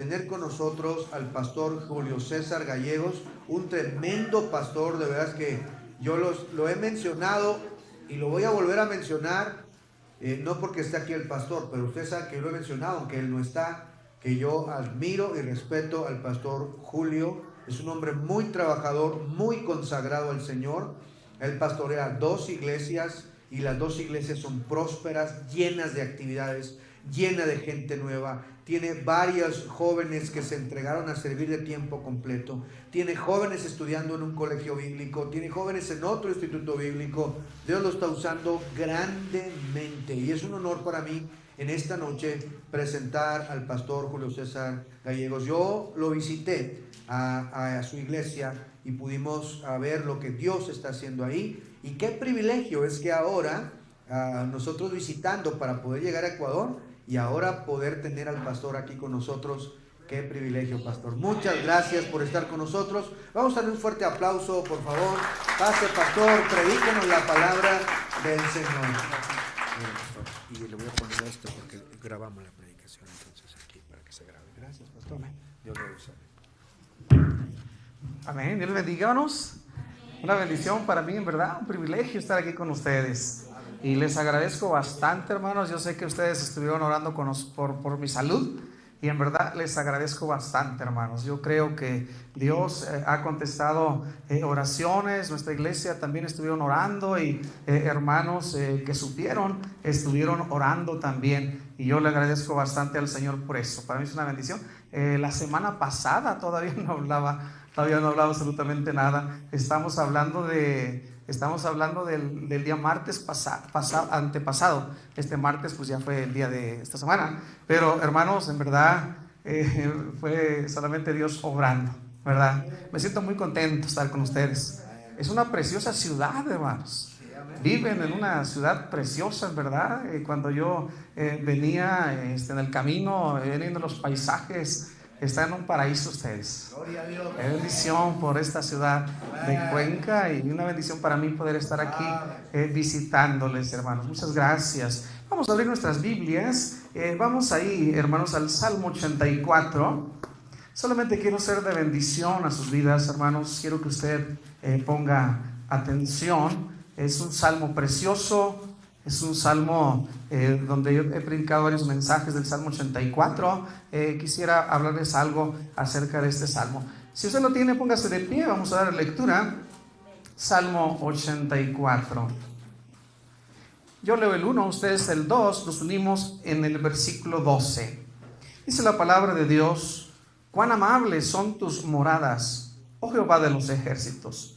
tener con nosotros al pastor Julio César Gallegos, un tremendo pastor. De verdad que yo lo he mencionado y lo voy a volver a mencionar, no porque esté aquí el pastor, pero usted sabe que lo he mencionado, aunque él no está, que yo admiro y respeto al pastor Julio. Es un hombre muy trabajador, muy consagrado al Señor. Él pastorea 2 iglesias y las 2 iglesias son prósperas, llenas de actividades, llena de gente nueva. Tiene varios jóvenes que se entregaron a servir de tiempo completo. Tiene jóvenes estudiando en un colegio bíblico. Tiene jóvenes en otro instituto bíblico. Dios lo está usando grandemente. Y es un honor para mí en esta noche presentar al pastor Julio César Gallegos. Yo lo visité a su iglesia y pudimos ver lo que Dios está haciendo ahí. Y qué privilegio es que ahora nosotros visitando para poder llegar a Ecuador y ahora poder tener al pastor aquí con nosotros. Qué privilegio, pastor. Muchas gracias por estar con nosotros. Vamos a darle un fuerte aplauso, por favor. Pase, pastor, predíquenos la palabra del Señor. Y le voy a poner esto porque grabamos la predicación entonces aquí para que se grabe. Gracias, pastor. Dios le bendiga. Amén. Dios les bendiga, hermanos. Una bendición para mí, en verdad, un privilegio estar aquí con ustedes. Y les agradezco bastante, hermanos. Yo sé que ustedes estuvieron orando por mi salud. Y en verdad les agradezco bastante, hermanos. Yo creo que Dios ha contestado oraciones. Nuestra iglesia también estuvieron orando. Y hermanos que supieron, estuvieron orando también. Y yo le agradezco bastante al Señor por eso. Para mí es una bendición. La semana pasada todavía no hablaba absolutamente nada. Estamos hablando del día martes antepasado. Este martes pues ya fue el día de esta semana. Pero hermanos, en verdad fue solamente Dios obrando, ¿verdad? Me siento muy contento de estar con ustedes. Es una preciosa ciudad, hermanos. Viven en una ciudad preciosa, en verdad. Cuando yo venía en el camino, viendo los paisajes, están en un paraíso ustedes. Gloria a Dios. Es bendición por esta ciudad de Cuenca y una bendición para mí poder estar aquí visitándoles, hermanos. Muchas gracias. Vamos a abrir nuestras Biblias. Vamos ahí, hermanos, al Salmo 84. Solamente quiero ser de bendición a sus vidas, hermanos. Quiero que usted ponga atención. Es un salmo precioso. Es un salmo donde yo he predicado varios mensajes del Salmo 84. Quisiera hablarles algo acerca de este salmo. Si usted lo tiene, póngase de pie. Vamos a dar lectura. Salmo 84. Yo leo el 1, ustedes el 2. Nos unimos en el versículo 12. Dice la palabra de Dios: cuán amables son tus moradas, oh Jehová de los ejércitos.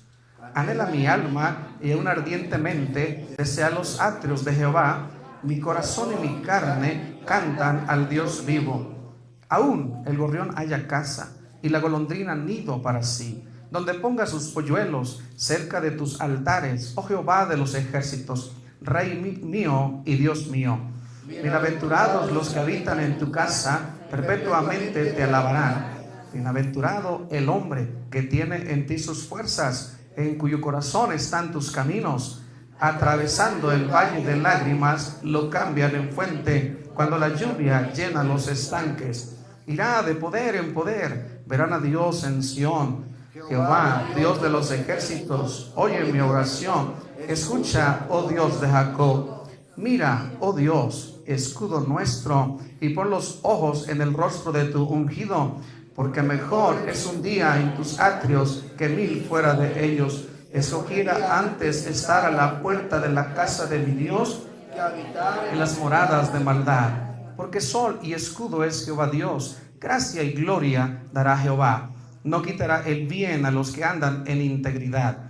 Anhela mi alma y aún ardientemente desea los atrios de Jehová. Mi corazón y mi carne cantan al Dios vivo. Aún el gorrión haya casa y la golondrina nido para sí, donde ponga sus polluelos cerca de tus altares, oh Jehová de los ejércitos, Rey mío y Dios mío. Bienaventurados los que habitan en tu casa, perpetuamente te alabarán. Bienaventurado el hombre que tiene en ti sus fuerzas, en cuyo corazón están tus caminos. Atravesando el valle de lágrimas, lo cambian en fuente, cuando la lluvia llena los estanques. Irá de poder en poder, verán a Dios en Sión. Jehová, Dios de los ejércitos, oye mi oración. Escucha, oh Dios de Jacob. Mira, oh Dios, escudo nuestro, y pon los ojos en el rostro de tu ungido. Porque mejor es un día en tus atrios que 1000 fuera de ellos. Escogiera antes estar a la puerta de la casa de mi Dios que habitar en las moradas de maldad. Porque sol y escudo es Jehová Dios, gracia y gloria dará Jehová. No quitará el bien a los que andan en integridad.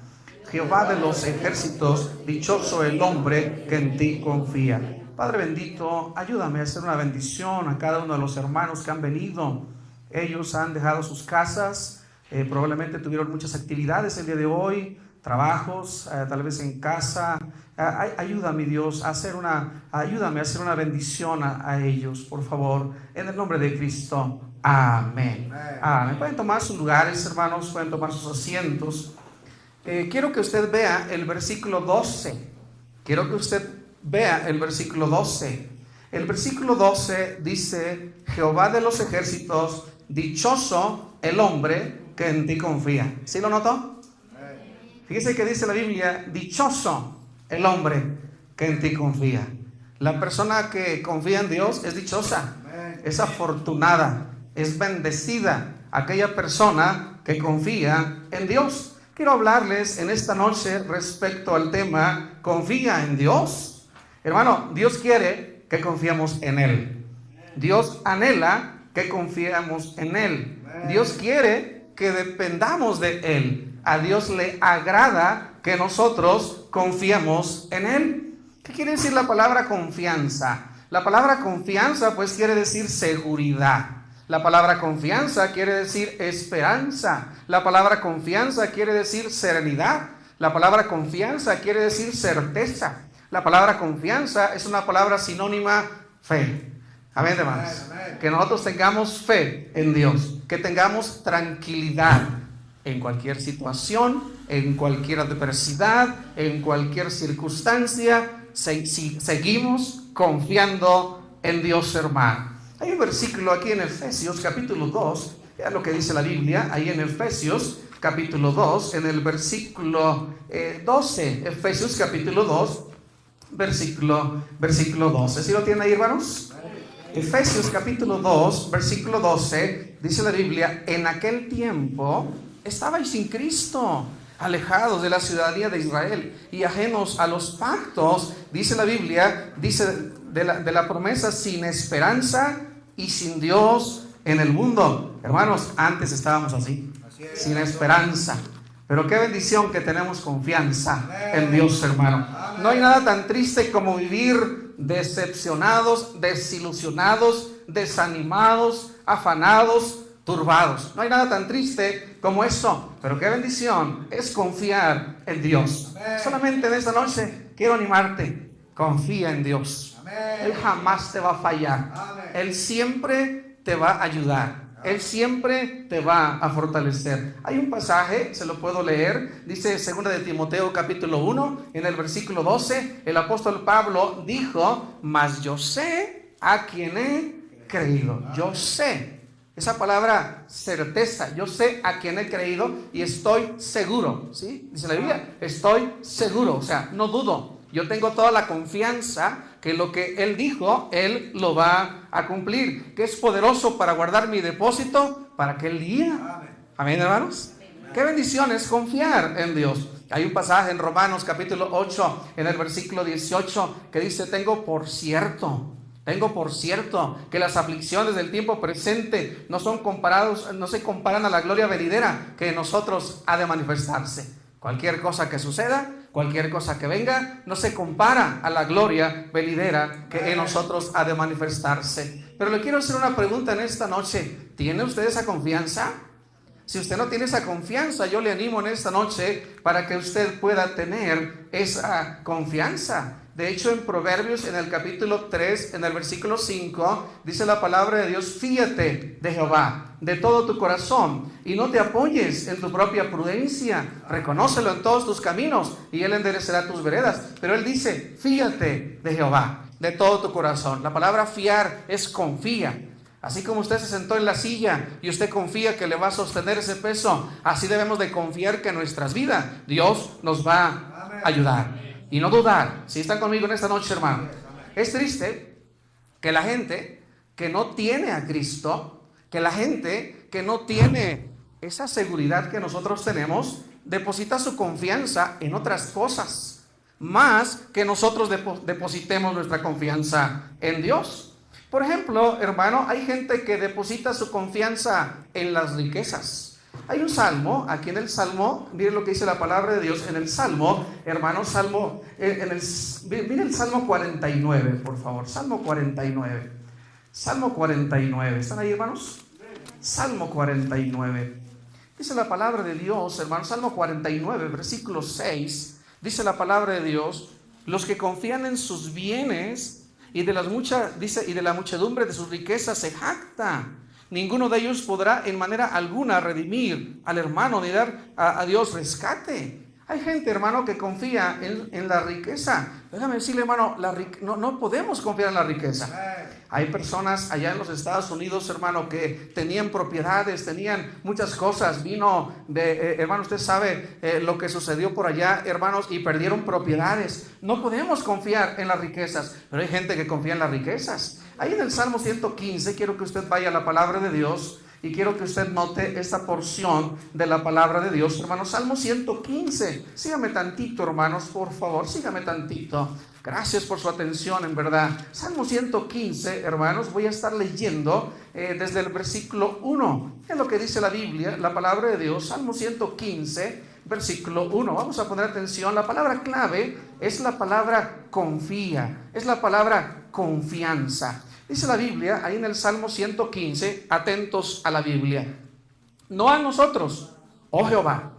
Jehová de los ejércitos, dichoso el hombre que en ti confía. Padre bendito, ayúdame a hacer una bendición a cada uno de los hermanos que han venido. Ellos han dejado sus casas, probablemente tuvieron muchas actividades el día de hoy, trabajos, tal vez en casa. Ayúdame, Dios, ayúdame a hacer una bendición a ellos, por favor, en el nombre de Cristo. Amén. Amén. Pueden tomar sus lugares, hermanos, pueden tomar sus asientos. Quiero que usted vea el versículo 12. Quiero que usted vea el versículo 12. El versículo 12 dice: Jehová de los ejércitos dichoso el hombre que en ti confía. ¿Sí lo notó? Fíjese que dice la Biblia, dichoso el hombre que en ti confía. La persona que confía en Dios es dichosa, es afortunada, es bendecida. Aquella persona que confía en Dios. Quiero hablarles en esta noche respecto al tema, ¿confía en Dios? Hermano, Dios quiere que confiemos en Él. Dios anhela que confiemos en Él. Dios quiere que dependamos de Él. A Dios le agrada que nosotros confiemos en Él. ¿Qué quiere decir la palabra confianza? La palabra confianza pues quiere decir seguridad. La palabra confianza quiere decir esperanza. La palabra confianza quiere decir serenidad. La palabra confianza quiere decir certeza. La palabra confianza es una palabra sinónima fe. Amén, hermanos. Que nosotros tengamos fe en Dios, que tengamos tranquilidad en cualquier situación, en cualquier adversidad, en cualquier circunstancia. Seguimos confiando en Dios, hermano. Hay un versículo aquí en Efesios capítulo 2, vean lo que dice la Biblia, ahí en Efesios capítulo 2, en el versículo 12, Efesios capítulo 2, versículo 12. ¿Sí lo tienen ahí, hermanos? Efesios capítulo 2, versículo 12, dice la Biblia, en aquel tiempo estabais sin Cristo, alejados de la ciudadanía de Israel y ajenos a los pactos, dice la Biblia, dice de la promesa, sin esperanza y sin Dios en el mundo. Hermanos, antes estábamos así, sin esperanza. Pero qué bendición que tenemos confianza en Dios, hermano. No hay nada tan triste como vivir decepcionados, desilusionados, desanimados, afanados, turbados. No hay nada tan triste como eso. Pero qué bendición es confiar en Dios. Solamente en esta noche quiero animarte. Confía en Dios. Él jamás te va a fallar. Él siempre te va a ayudar. Él siempre te va a fortalecer. Hay un pasaje, se lo puedo leer, dice 2 de Timoteo capítulo 1, en el versículo 12, el apóstol Pablo dijo, mas yo sé a quien he creído. Yo sé. Esa palabra certeza, yo sé a quien he creído y estoy seguro. ¿Sí? Dice la Biblia, estoy seguro, o sea, no dudo. Yo tengo toda la confianza que lo que Él dijo, Él lo va a cumplir. Que es poderoso para guardar mi depósito para aquel día. Amén, hermanos. Qué bendición es confiar en Dios. Hay un pasaje en Romanos capítulo 8, en el versículo 18, que dice, tengo por cierto que las aflicciones del tiempo presente no se comparan a la gloria venidera que en nosotros ha de manifestarse. Cualquier cosa que suceda, cualquier cosa que venga, no se compara a la gloria venidera que en nosotros ha de manifestarse. Pero le quiero hacer una pregunta en esta noche. ¿Tiene usted esa confianza? Si usted no tiene esa confianza, yo le animo en esta noche para que usted pueda tener esa confianza. De hecho, en Proverbios, en el capítulo 3, en el versículo 5, dice la palabra de Dios, fíate de Jehová de todo tu corazón y no te apoyes en tu propia prudencia. Reconócelo en todos tus caminos y Él enderecerá tus veredas. Pero Él dice, fíate de Jehová de todo tu corazón. La palabra fiar es confía. Así como usted se sentó en la silla y usted confía que le va a sostener ese peso, así debemos de confiar que en nuestras vidas Dios nos va a ayudar. Y no dudar. Si están conmigo en esta noche, hermano. Es triste que la gente que no tiene a Cristo, que la gente que no tiene esa seguridad que nosotros tenemos, deposita su confianza en otras cosas, más que nosotros depositemos nuestra confianza en Dios. Por ejemplo, hermano, hay gente que deposita su confianza en las riquezas. Hay un salmo, aquí en el salmo, miren lo que dice la palabra de Dios en el salmo, hermano, miren el salmo 49, por favor, salmo 49, ¿están ahí, hermanos? Salmo 49, dice la palabra de Dios, hermano, salmo 49, versículo 6, dice la palabra de Dios, los que confían en sus bienes y de la muchedumbre de sus riquezas se jacta. Ninguno de ellos podrá en manera alguna redimir al hermano ni dar a Dios rescate. Hay gente, hermano, que confía en la riqueza. Déjame decirle, hermano, no podemos confiar en la riqueza. Hay personas allá en los Estados Unidos, hermano, que tenían propiedades, tenían muchas cosas. Vino de, hermano, usted sabe lo que sucedió por allá, hermanos, y perdieron propiedades. No podemos confiar en las riquezas, pero hay gente que confía en las riquezas. Ahí en el Salmo 115, quiero que usted vaya a la palabra de Dios y quiero que usted note esta porción de la palabra de Dios, hermanos. Salmo 115. Sígame tantito, hermanos, por favor, sígame tantito. Gracias por su atención, en verdad. Salmo 115, hermanos, voy a estar leyendo desde el versículo 1. Es lo que dice la Biblia, la palabra de Dios. Salmo 115, versículo 1. Vamos a poner atención. La palabra clave es la palabra confía, es la palabra confianza. Dice la Biblia, ahí en el Salmo 115, atentos a la Biblia. No a nosotros, oh Jehová,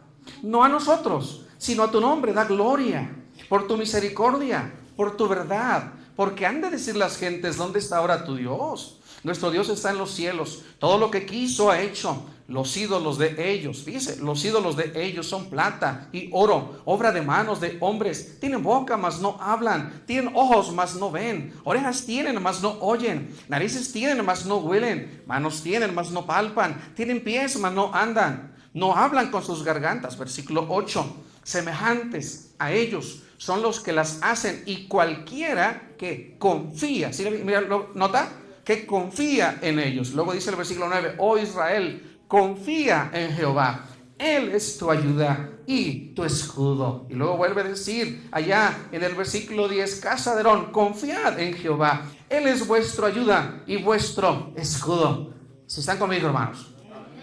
no a nosotros, sino a tu nombre da gloria, por tu misericordia, por tu verdad, porque han de decir las gentes, ¿dónde está ahora tu Dios? Nuestro Dios está en los cielos, todo lo que quiso ha hecho. Los ídolos de ellos, dice, los ídolos de ellos son plata y oro, obra de manos de hombres. Tienen boca, mas no hablan. Tienen ojos, mas no ven. Orejas tienen, mas no oyen. Narices tienen, mas no huelen. Manos tienen, mas no palpan. Tienen pies, mas no andan. No hablan con sus gargantas. Versículo 8. Semejantes a ellos son los que las hacen, y cualquiera que confía. ¿Sí? Mira, ¿nota? Que confía en ellos. Luego dice el versículo 9. Oh Israel, confía en Jehová, Él es tu ayuda y tu escudo. Y luego vuelve a decir allá en el versículo 10, casa de Herón, confiad en Jehová, Él es vuestra ayuda y vuestro escudo. ¿Si están conmigo, hermanos?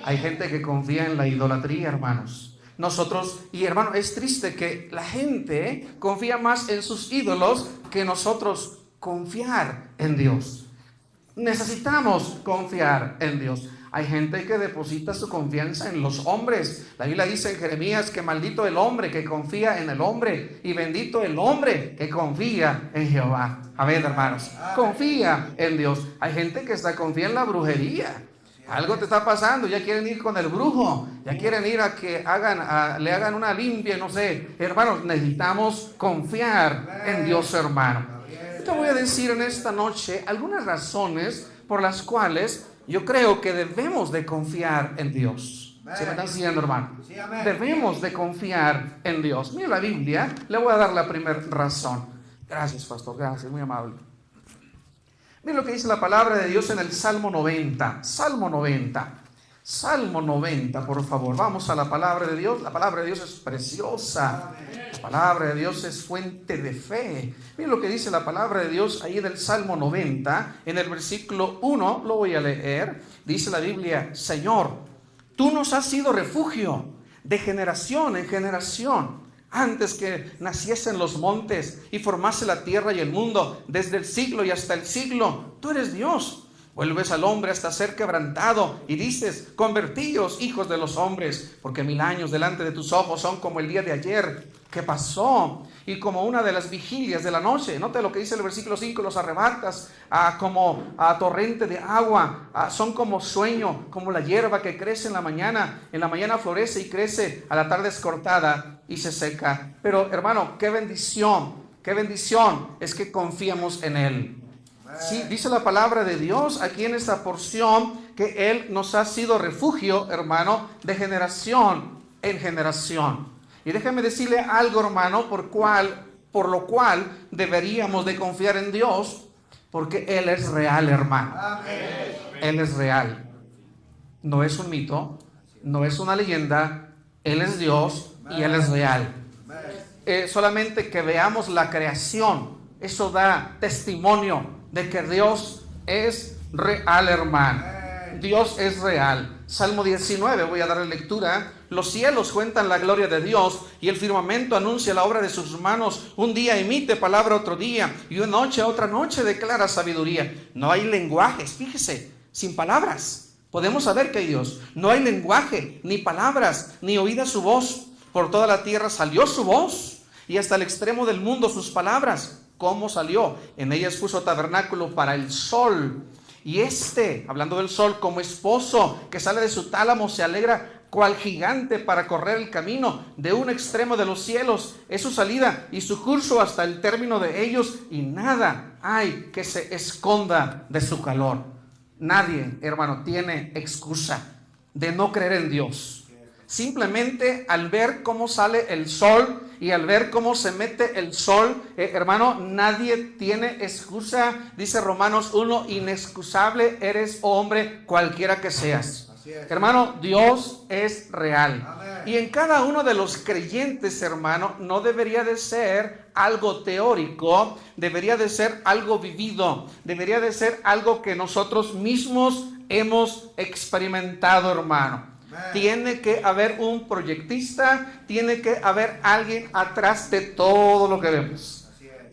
Hay gente que confía en la idolatría, hermanos. Nosotros, y hermano, es triste que la gente confía más en sus ídolos que nosotros confiar en Dios. Necesitamos confiar en Dios. Hay gente que deposita su confianza en los hombres. La Biblia dice en Jeremías que maldito el hombre que confía en el hombre y bendito el hombre que confía en Jehová. A ver, hermanos, confía en Dios. Hay gente que confía en la brujería. Algo te está pasando, ya quieren ir con el brujo, ya quieren ir a que le hagan una limpia, no sé. Hermanos, necesitamos confiar en Dios, hermano. Te voy a decir en esta noche algunas razones por las cuales yo creo que debemos de confiar en Dios. ¿Se me están siguiendo, hermano? Debemos de confiar en Dios. Mira la Biblia, le voy a dar la primera razón. Gracias, pastor, gracias, muy amable. Mira lo que dice la palabra de Dios en el Salmo 90. Salmo 90. Salmo 90, por favor. Vamos a la palabra de Dios. La palabra de Dios es preciosa. La palabra de Dios es fuente de fe. Mira lo que dice la palabra de Dios ahí en el Salmo 90, en el versículo 1, lo voy a leer. Dice la Biblia, Señor, tú nos has sido refugio de generación en generación. Antes que naciesen los montes y formase la tierra y el mundo, desde el siglo y hasta el siglo, tú eres Dios. Vuelves al hombre hasta ser quebrantado y dices, convertíos, hijos de los hombres, porque 1000 años delante de tus ojos son como el día de ayer que pasó y como una de las vigilias de la noche. Note lo que dice el versículo 5, los arrebatas como a torrente de agua, son como sueño, como la hierba que crece en la mañana florece y crece, a la tarde es cortada y se seca. Pero hermano, qué bendición es que confiamos en Él. Sí, dice la palabra de Dios aquí en esta porción que Él nos ha sido refugio, hermano, de generación en generación. Y déjeme decirle algo, hermano, por lo cual deberíamos de confiar en Dios, porque Él es real, hermano. Él es real. No es un mito, no es una leyenda. Él es Dios y Él es real. Solamente que veamos la creación, eso da testimonio de que Dios es real, hermano. Dios es real. Salmo 19, voy a darle lectura. Los cielos cuentan la gloria de Dios y el firmamento anuncia la obra de sus manos. Un día emite palabra otro día y una noche a otra noche declara sabiduría. No hay lenguajes, fíjese, sin palabras podemos saber que hay Dios. No hay lenguaje, ni palabras, ni oída su voz. Por toda la tierra salió su voz y hasta el extremo del mundo sus palabras. ¿Cómo salió? En ellas puso tabernáculo para el sol. Y hablando del sol, como esposo que sale de su tálamo, se alegra cual gigante para correr el camino. De un extremo de los cielos es su salida y su curso hasta el término de ellos, y nada hay que se esconda de su calor. Nadie, hermano, tiene excusa de no creer en Dios. Simplemente al ver cómo sale el sol y al ver cómo se mete el sol, hermano, nadie tiene excusa. Dice Romanos 1, inexcusable eres, oh hombre, cualquiera que seas. Hermano, Dios es real. Amén. Y en cada uno de los creyentes, hermano, no debería de ser algo teórico, debería de ser algo vivido, debería de ser algo que nosotros mismos hemos experimentado, hermano. Tiene que haber un proyectista, tiene que haber alguien atrás de todo lo que vemos.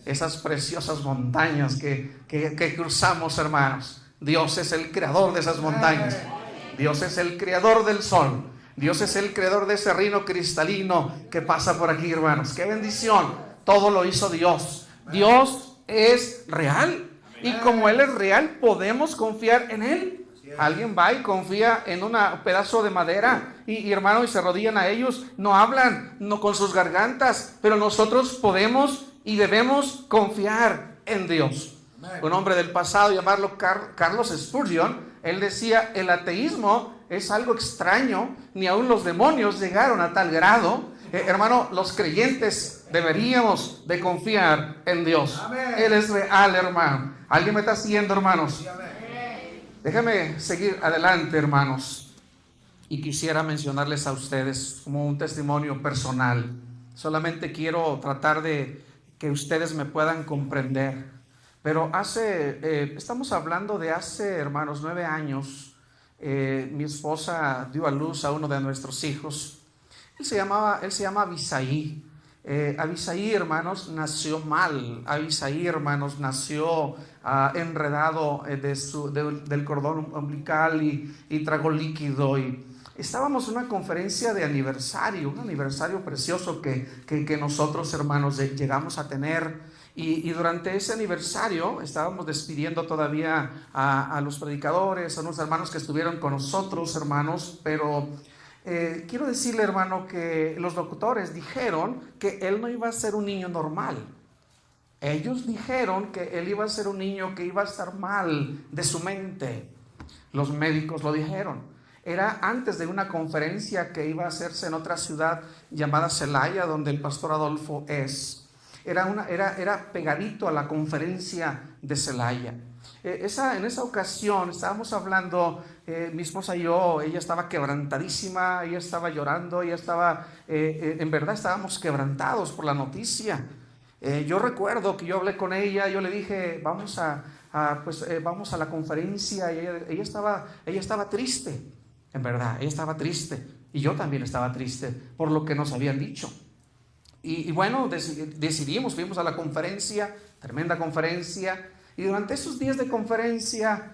Esas preciosas montañas que cruzamos, hermanos. Dios es el creador de esas montañas. Dios es el creador del sol. Dios es el creador de ese reino cristalino que pasa por aquí, hermanos. ¡Qué bendición! Todo lo hizo Dios. Dios es real. Y como Él es real, podemos confiar en Él. Alguien va y confía en un pedazo de madera y hermano, y se arrodillan a ellos. No hablan, no con sus gargantas, pero nosotros podemos y debemos confiar en Dios. Un hombre del pasado, llamarlo Carlos Spurgeon, él decía: el ateísmo es algo extraño, ni aun los demonios llegaron a tal grado. Hermano, los creyentes deberíamos de confiar en Dios. Él es real, hermano. ¿Alguien me está siguiendo, hermanos? Déjame seguir adelante, hermanos, y quisiera mencionarles a ustedes como un testimonio personal. Solamente quiero tratar de que ustedes me puedan comprender. Pero estamos hablando de hace, hermanos, 9 años. Mi esposa dio a luz a uno de nuestros hijos. Él se llama Abisaí. Abisaí, hermanos, nació mal. Abisaí, hermanos, nació enredado del cordón umbilical y tragó líquido. Y estábamos en una conferencia de aniversario, un aniversario precioso que nosotros, hermanos, llegamos a tener. Y durante ese aniversario estábamos despidiendo todavía a los predicadores, a unos hermanos que estuvieron con nosotros, hermanos, pero quiero decirle, hermano, que los doctores dijeron que él no iba a ser un niño normal. Ellos dijeron que él iba a ser un niño que iba a estar mal de su mente. Los médicos lo dijeron. Era antes de una conferencia que iba a hacerse en otra ciudad llamada Celaya, donde el pastor Adolfo es. Era pegadito a la conferencia de Celaya. En esa ocasión estábamos hablando, mi esposa y yo, ella estaba quebrantadísima, ella estaba llorando, ella estaba, en verdad estábamos quebrantados por la noticia. Yo recuerdo que yo hablé con ella, yo le dije, vamos a la conferencia, y ella estaba triste, en verdad, ella estaba triste, y yo también estaba triste por lo que nos habían dicho. Y bueno, decidimos, fuimos a la conferencia, tremenda conferencia. Y durante esos días de conferencia,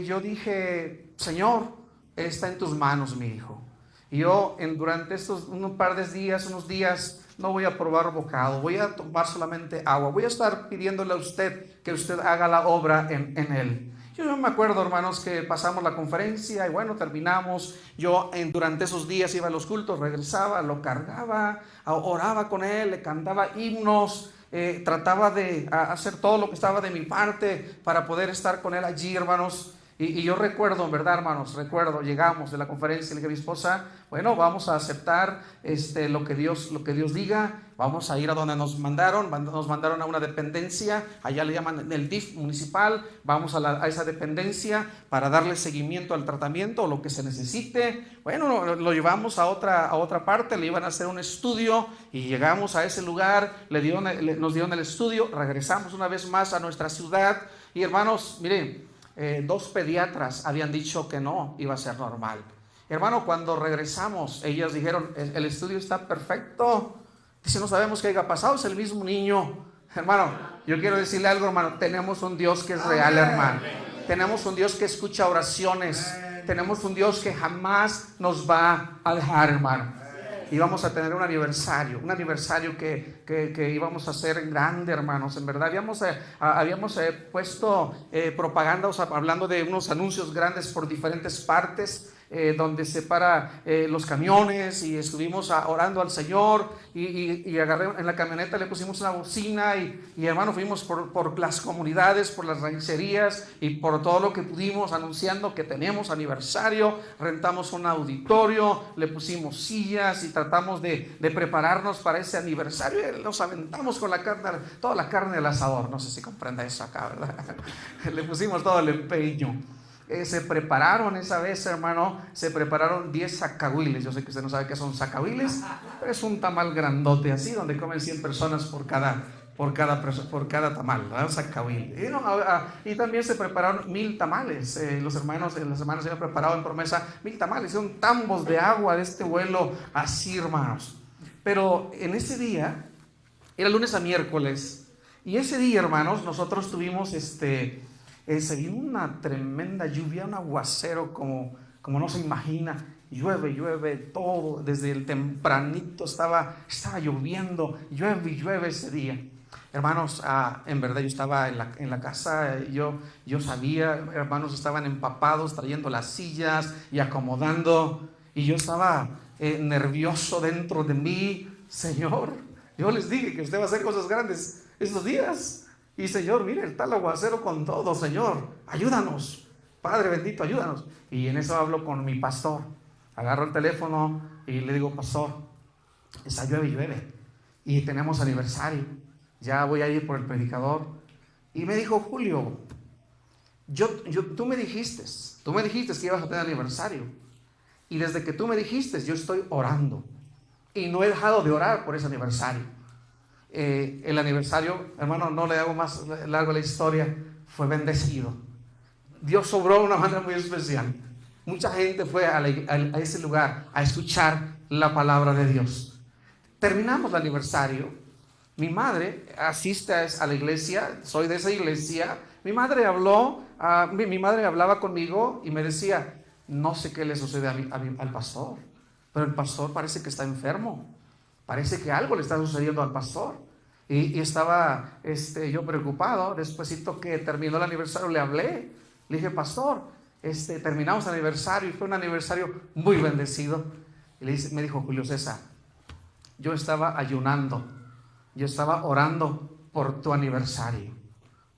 yo dije: Señor, está en tus manos mi hijo. Y yo durante unos días, no voy a probar bocado, voy a tomar solamente agua. Voy a estar pidiéndole a usted que usted haga la obra en él. Yo me acuerdo, hermanos, que pasamos la conferencia y bueno, terminamos. Yo durante esos días iba a los cultos, regresaba, lo cargaba, oraba con él, le cantaba himnos. Trataba de hacer todo lo que estaba de mi parte para poder estar con él allí, hermanos. Y yo recuerdo, en verdad, hermanos, llegamos de la conferencia y le dije a mi esposa: bueno, vamos a aceptar lo que Dios diga, vamos a ir a donde nos mandaron a una dependencia, allá le llaman el DIF municipal, vamos a esa dependencia para darle seguimiento al tratamiento o lo que se necesite. Bueno, lo llevamos a otra parte, le iban a hacer un estudio y llegamos a ese lugar, nos dieron el estudio, regresamos una vez más a nuestra ciudad y, hermanos, miren, 2 pediatras habían dicho que no iba a ser normal. Hermano, cuando regresamos, ellas dijeron: el estudio está perfecto. Dice: no sabemos qué haya pasado, es el mismo niño. Hermano, yo quiero decirle algo, hermano. Tenemos un Dios que es real, hermano. Tenemos un Dios que escucha oraciones. Tenemos un Dios que jamás nos va a dejar, hermano. Y vamos a tener un aniversario que íbamos a hacer grande, hermanos. En verdad habíamos puesto propaganda, hablando de unos anuncios grandes por diferentes partes. donde se para los camiones, y estuvimos orando al Señor, y agarré en la camioneta, le pusimos una bocina, y hermano, fuimos por las comunidades, por las rancherías y por todo lo que pudimos, anunciando que tenemos aniversario. Rentamos un auditorio, le pusimos sillas y tratamos de prepararnos para ese aniversario. Nos aventamos con la carne, toda la carne del asador, no sé si comprenda eso acá, ¿verdad? Le pusimos todo el empeño. Se prepararon esa vez, hermano, se prepararon 10 zacahuiles. Yo sé que usted no sabe qué son zacahuiles, pero es un tamal grandote así, donde comen 100 personas por cada tamal, ¿verdad? Zacahuil. Y también se prepararon 1000 tamales. Los hermanos y las hermanas se habían preparado en promesa 1000 tamales. Son tambos de agua de este vuelo así, hermanos. Pero en ese día, era lunes a miércoles, y ese día, hermanos, nosotros tuvimos se vino una tremenda lluvia, un aguacero como no se imagina. Llueve todo, desde el tempranito estaba lloviendo, llueve ese día. Hermanos, en verdad yo estaba en la casa, yo sabía, hermanos, estaban empapados trayendo las sillas y acomodando, y yo estaba nervioso dentro de mí. Señor, yo les dije que usted va a hacer cosas grandes estos días. Y Señor, mire, está el aguacero con todo, Señor, ayúdanos, Padre bendito, ayúdanos. Y en eso hablo con mi pastor, agarro el teléfono y le digo: pastor, está llueve, y tenemos aniversario, ya voy a ir por el predicador. Y me dijo: Julio, tú me dijiste que ibas a tener aniversario, y desde que tú me dijiste, yo estoy orando, y no he dejado de orar por ese aniversario. El aniversario, hermano, no le hago más largo la historia, fue bendecido. Dios sobró de una manera muy especial. Mucha gente fue a ese lugar a escuchar la palabra de Dios. Terminamos el aniversario. Mi madre asiste a la iglesia, soy de esa iglesia. Mi madre hablaba conmigo y me decía: no sé qué le sucede al pastor, pero el pastor parece que está enfermo. Parece que algo le está sucediendo al pastor. Y estaba yo preocupado. Despuesito que terminó el aniversario, le hablé. Le dije: pastor, terminamos el aniversario, y fue un aniversario muy bendecido. Y me dijo: Julio César, yo estaba ayunando, yo estaba orando por tu aniversario.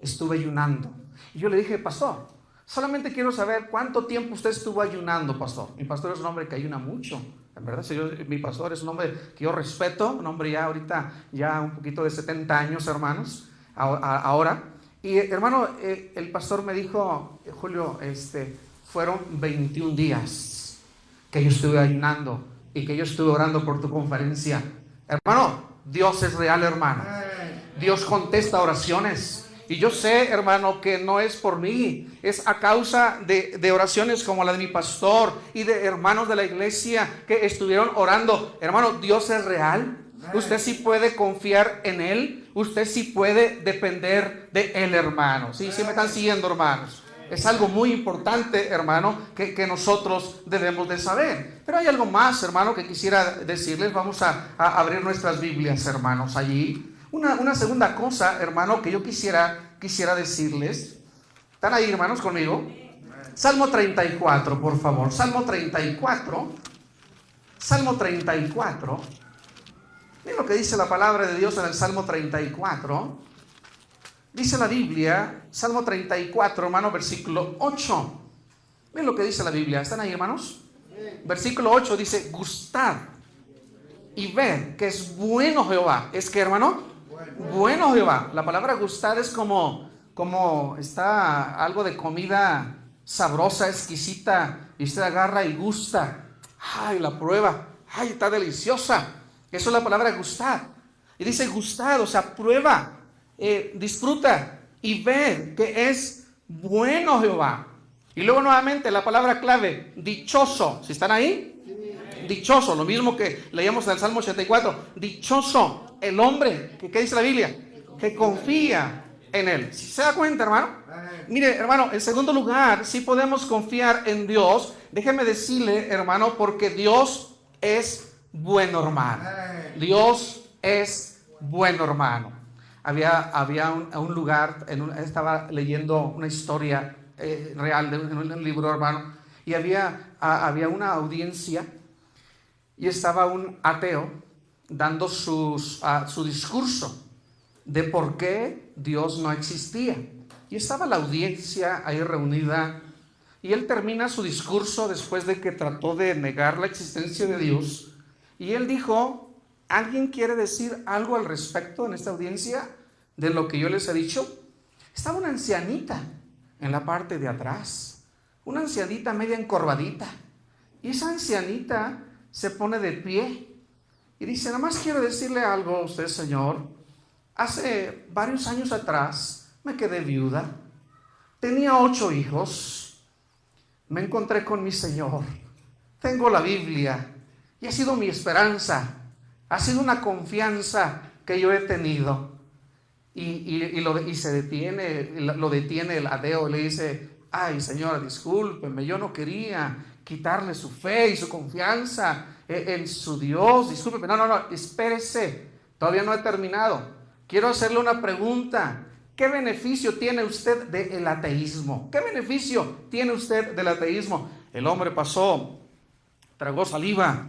Estuve ayunando. Y yo le dije: pastor, solamente quiero saber cuánto tiempo usted estuvo ayunando, pastor. Mi pastor es un hombre que ayuna mucho. En verdad, mi pastor es un hombre que yo respeto, un hombre ya ahorita, ya un poquito de 70 años, hermanos, ahora. Y hermano, el pastor me dijo: Julio, fueron 21 días que yo estuve ayunando y que yo estuve orando por tu conferencia. Hermano, Dios es real, hermano. Dios contesta oraciones. Y yo sé, hermano, que no es por mí, es a causa de oraciones como la de mi pastor y de hermanos de la iglesia que estuvieron orando. Hermano, Dios es real. Usted sí puede confiar en Él. Usted sí puede depender de Él, hermano. Sí me están siguiendo, hermanos. Es algo muy importante, hermano, que nosotros debemos de saber. Pero hay algo más, hermano, que quisiera decirles. Vamos a abrir nuestras Biblias, hermanos, allí. Una segunda cosa, hermano, que yo quisiera decirles. ¿Están ahí, hermanos, conmigo? Salmo 34, por favor. Salmo 34. Miren lo que dice la palabra de Dios en el Salmo 34. Dice la Biblia, Salmo 34, hermano, versículo 8. Miren lo que dice la Biblia. ¿Están ahí, hermanos? Versículo 8 dice: gustad y ved que es bueno Jehová. ¿Es que, hermano? Bueno Jehová. La palabra gustar es como está algo de comida sabrosa, exquisita, y usted agarra y gusta. Ay, la prueba. Ay, está deliciosa. Eso es la palabra gustar. Y dice gustar, o sea, prueba, disfruta y ve que es bueno Jehová. Y luego nuevamente la palabra clave, dichoso. ¿Sí están ahí? Dichoso, lo mismo que leíamos en el Salmo 84. Dichoso el hombre, ¿qué dice la Biblia? Que confía en Él. ¿Sí se da cuenta, hermano? Mire, hermano, en segundo lugar, si podemos confiar en Dios, déjeme decirle, hermano, porque Dios es bueno, hermano. Dios es bueno, hermano. Había un lugar, estaba leyendo una historia real en un libro, hermano, y había una audiencia y estaba un ateo dando su discurso de por qué Dios no existía. Y estaba la audiencia ahí reunida y él termina su discurso después de que trató de negar la existencia de Dios. Y él dijo: ¿alguien quiere decir algo al respecto en esta audiencia de lo que yo les he dicho? Estaba una ancianita en la parte de atrás, una ancianita media encorvadita. Y esa ancianita se pone de pie y dice: nada más quiero decirle algo a usted, señor. Hace varios años atrás me quedé viuda, tenía 8 hijos, me encontré con mi Señor, tengo la Biblia y ha sido mi esperanza, ha sido una confianza que yo he tenido. Y se detiene, lo detiene el ateo y le dice: ay, señora, discúlpeme, yo no quería quitarle su fe y su confianza en su Dios, discúlpeme, no, espérese, todavía no he terminado. Quiero hacerle una pregunta. ¿Qué beneficio tiene usted del ateísmo? ¿Qué beneficio tiene usted del ateísmo? El hombre pasó, tragó saliva.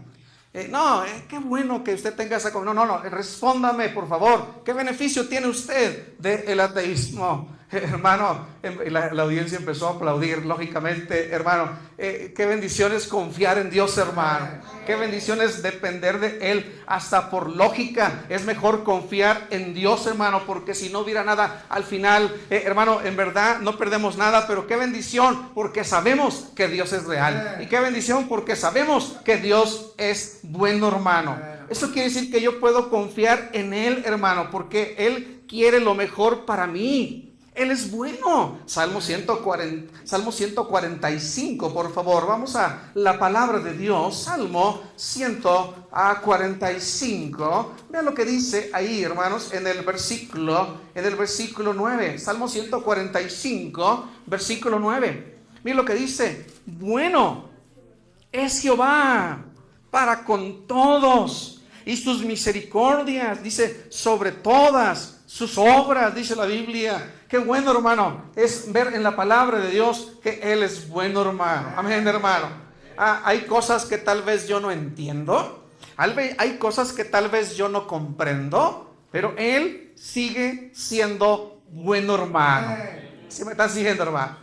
Qué bueno que usted tenga esa... No, respóndame, por favor. ¿Qué beneficio tiene usted del ateísmo? Hermano, la audiencia empezó a aplaudir, lógicamente, hermano. Qué bendición es confiar en Dios, hermano. Qué bendición es depender de Él. Hasta por lógica es mejor confiar en Dios, hermano, porque si no hubiera nada al final, hermano, en verdad no perdemos nada. Pero qué bendición porque sabemos que Dios es real. Y qué bendición porque sabemos que Dios es bueno, hermano. Eso quiere decir que yo puedo confiar en Él, hermano, porque Él quiere lo mejor para mí. Él es bueno. Salmo 145, por favor. Vamos a la palabra de Dios. Salmo 145. Vean lo que dice ahí, hermanos, en el versículo 9. Salmo 145, versículo 9. Miren lo que dice: bueno es Jehová para con todos, y sus misericordias, dice, sobre todas sus obras, dice la Biblia. Qué bueno, hermano, es ver en la palabra de Dios que Él es bueno, hermano. Amén, hermano. Hay cosas que tal vez yo no entiendo, hay cosas que tal vez yo no comprendo, pero Él sigue siendo bueno, hermano. ¿Sí me están siguiendo, hermano?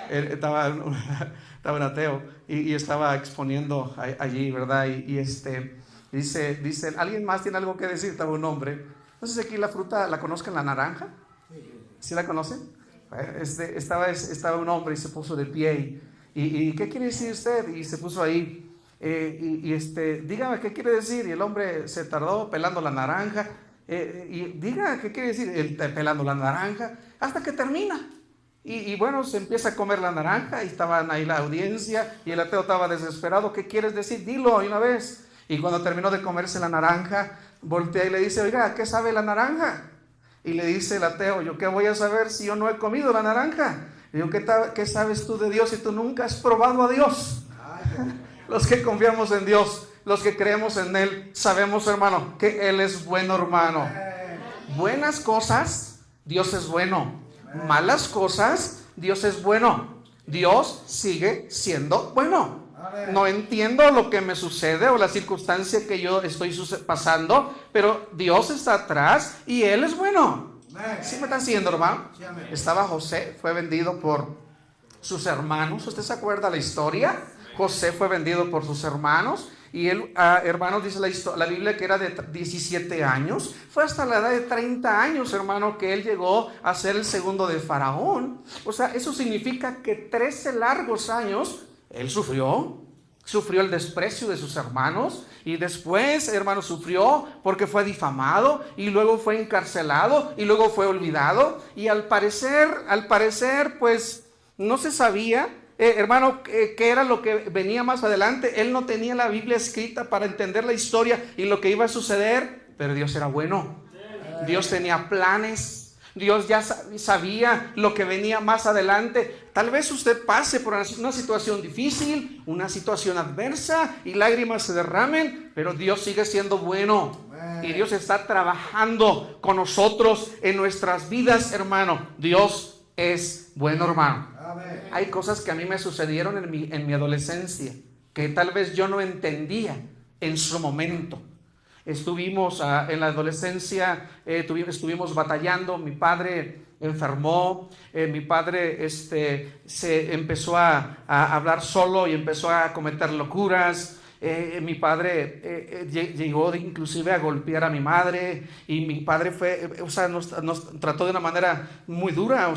Estaba un ateo y estaba exponiendo allí, ¿verdad? Y dice, ¿alguien más tiene algo que decir? Estaba un hombre. No sé si aquí la fruta la conozcan, la naranja. ¿Sí la conocen? Estaba un hombre y se puso de pie y ¿qué quiere decir usted? Y se puso ahí dígame qué quiere decir. Y el hombre se tardó pelando la naranja y diga qué quiere decir él pelando la naranja hasta que termina. Y bueno, se empieza a comer la naranja y estaban ahí la audiencia y el ateo estaba desesperado. ¿Qué quieres decir? Dilo de una vez. Y cuando terminó de comerse la naranja, voltea y le dice: oiga, ¿qué sabe la naranja? Y le dice el ateo: ¿yo qué voy a saber si yo no he comido la naranja? Y yo, ¿qué sabes tú de Dios si tú nunca has probado a Dios? Los que confiamos en Dios, los que creemos en Él, sabemos, hermano, que Él es bueno, hermano. Buenas cosas, Dios es bueno. Malas cosas, Dios es bueno. Dios sigue siendo bueno. No entiendo lo que me sucede o la circunstancia que yo estoy pasando, pero Dios está atrás y Él es bueno. ¿Sí me están siguiendo, hermano? Estaba José, fue vendido por sus hermanos. ¿Usted se acuerda la historia? José fue vendido por sus hermanos y él, hermanos, dice la Biblia que era de 17 años. Fue hasta la edad de 30 años, hermano, que él llegó a ser el segundo de Faraón. O sea, eso significa que 13 largos años él sufrió el desprecio de sus hermanos y después, hermano, sufrió porque fue difamado y luego fue encarcelado y luego fue olvidado y al parecer, pues no se sabía, hermano, qué era lo que venía más adelante. Él no tenía la Biblia escrita para entender la historia y lo que iba a suceder, pero Dios era bueno. Dios tenía planes. Dios ya sabía lo que venía más adelante. Tal vez usted pase por una situación difícil, una situación adversa y lágrimas se derramen, pero Dios sigue siendo bueno. Y Dios está trabajando con nosotros en nuestras vidas, hermano. Dios es bueno, hermano. Hay cosas que a mí me sucedieron en mi adolescencia que tal vez yo no entendía en su momento. Estuvimos en la adolescencia, estuvimos batallando. Mi padre enfermó, mi padre se empezó a hablar solo y empezó a cometer locuras. Mi padre llegó inclusive a golpear a mi madre, y mi padre nos trató de una manera muy dura,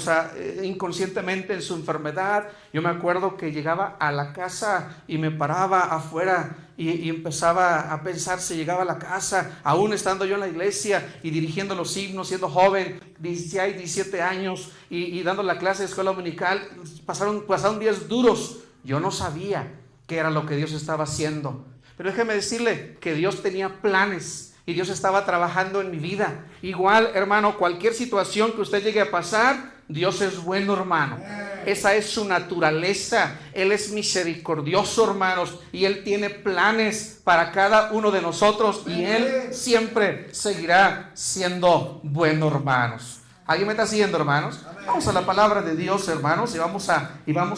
inconscientemente en su enfermedad. Yo me acuerdo que llegaba a la casa y me paraba afuera y empezaba a pensar si llegaba a la casa, aún estando yo en la iglesia y dirigiendo los himnos, siendo joven, 16, 17 años, y dando la clase de escuela dominical. Pasaron días duros. Yo no sabía qué era lo que Dios estaba haciendo, pero déjeme decirle que Dios tenía planes y Dios estaba trabajando en mi vida. Igual, hermano, cualquier situación que usted llegue a pasar, Dios es bueno, hermano. Esa es su naturaleza. Él es misericordioso, hermanos, y Él tiene planes para cada uno de nosotros, y Él siempre seguirá siendo bueno, hermanos. ¿Alguien me está siguiendo, hermanos? Vamos a la palabra de Dios, hermanos, y vamos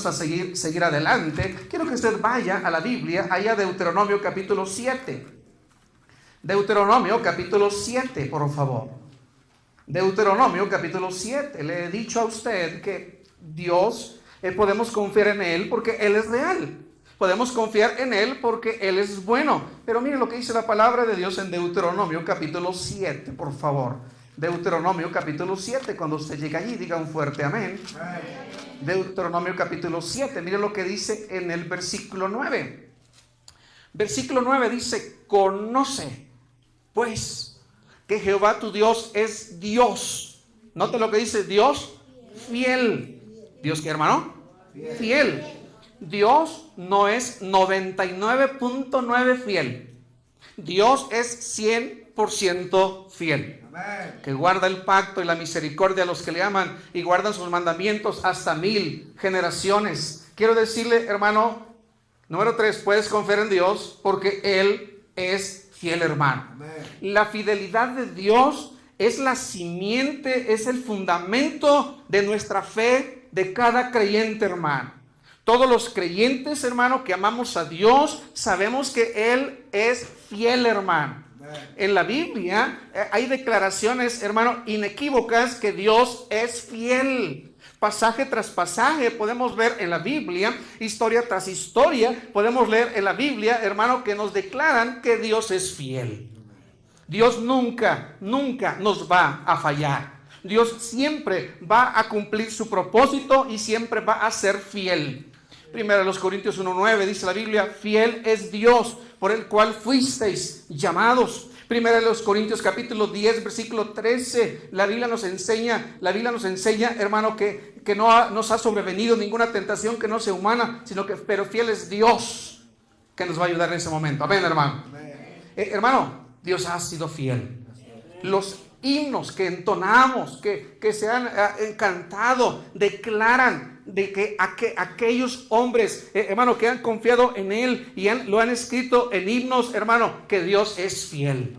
a seguir adelante. Quiero que usted vaya a la Biblia, allá Deuteronomio capítulo 7. Deuteronomio capítulo 7, por favor. Deuteronomio capítulo 7. Le he dicho a usted que Dios, podemos confiar en Él porque Él es real. Podemos confiar en Él porque Él es bueno. Pero mire lo que dice la palabra de Dios en Deuteronomio capítulo 7, por favor. Deuteronomio capítulo 7, cuando usted llega allí, diga un fuerte amén. Deuteronomio capítulo 7, mire lo que dice en el versículo 9. Versículo 9 dice: conoce, pues, que Jehová tu Dios es Dios. Note lo que dice: Dios fiel. ¿Dios qué, hermano? Fiel. Dios no es 99.9 fiel. Dios es 100% fiel, que guarda el pacto y la misericordia a los que le aman y guardan sus mandamientos hasta 1000 generaciones. Quiero decirle, hermano, número 3, puedes confiar en Dios porque Él es fiel, hermano. La fidelidad de Dios es la simiente, es el fundamento de nuestra fe de cada creyente, hermano. Todos los creyentes, hermano, que amamos a Dios, sabemos que Él es fiel, hermano. En la Biblia hay declaraciones, hermano, inequívocas que Dios es fiel. Pasaje tras pasaje podemos ver en la Biblia, historia tras historia, podemos leer en la Biblia, hermano, que nos declaran que Dios es fiel. Dios nunca nos va a fallar. Dios siempre va a cumplir su propósito y siempre va a ser fiel. Primero los Corintios 1:9 dice la Biblia: fiel es Dios, por el cual fuisteis llamados. Primero de los Corintios capítulo 10 versículo 13, la Biblia nos enseña, hermano, que no nos ha sobrevenido ninguna tentación que no sea humana, pero fiel es Dios, que nos va a ayudar en ese momento. Amén, hermano. Hermano, Dios ha sido fiel. Los himnos que entonamos, que se han cantado, declaran de que aquellos hombres, hermano, que han confiado en Él y lo han escrito en himnos, hermano, que Dios es fiel.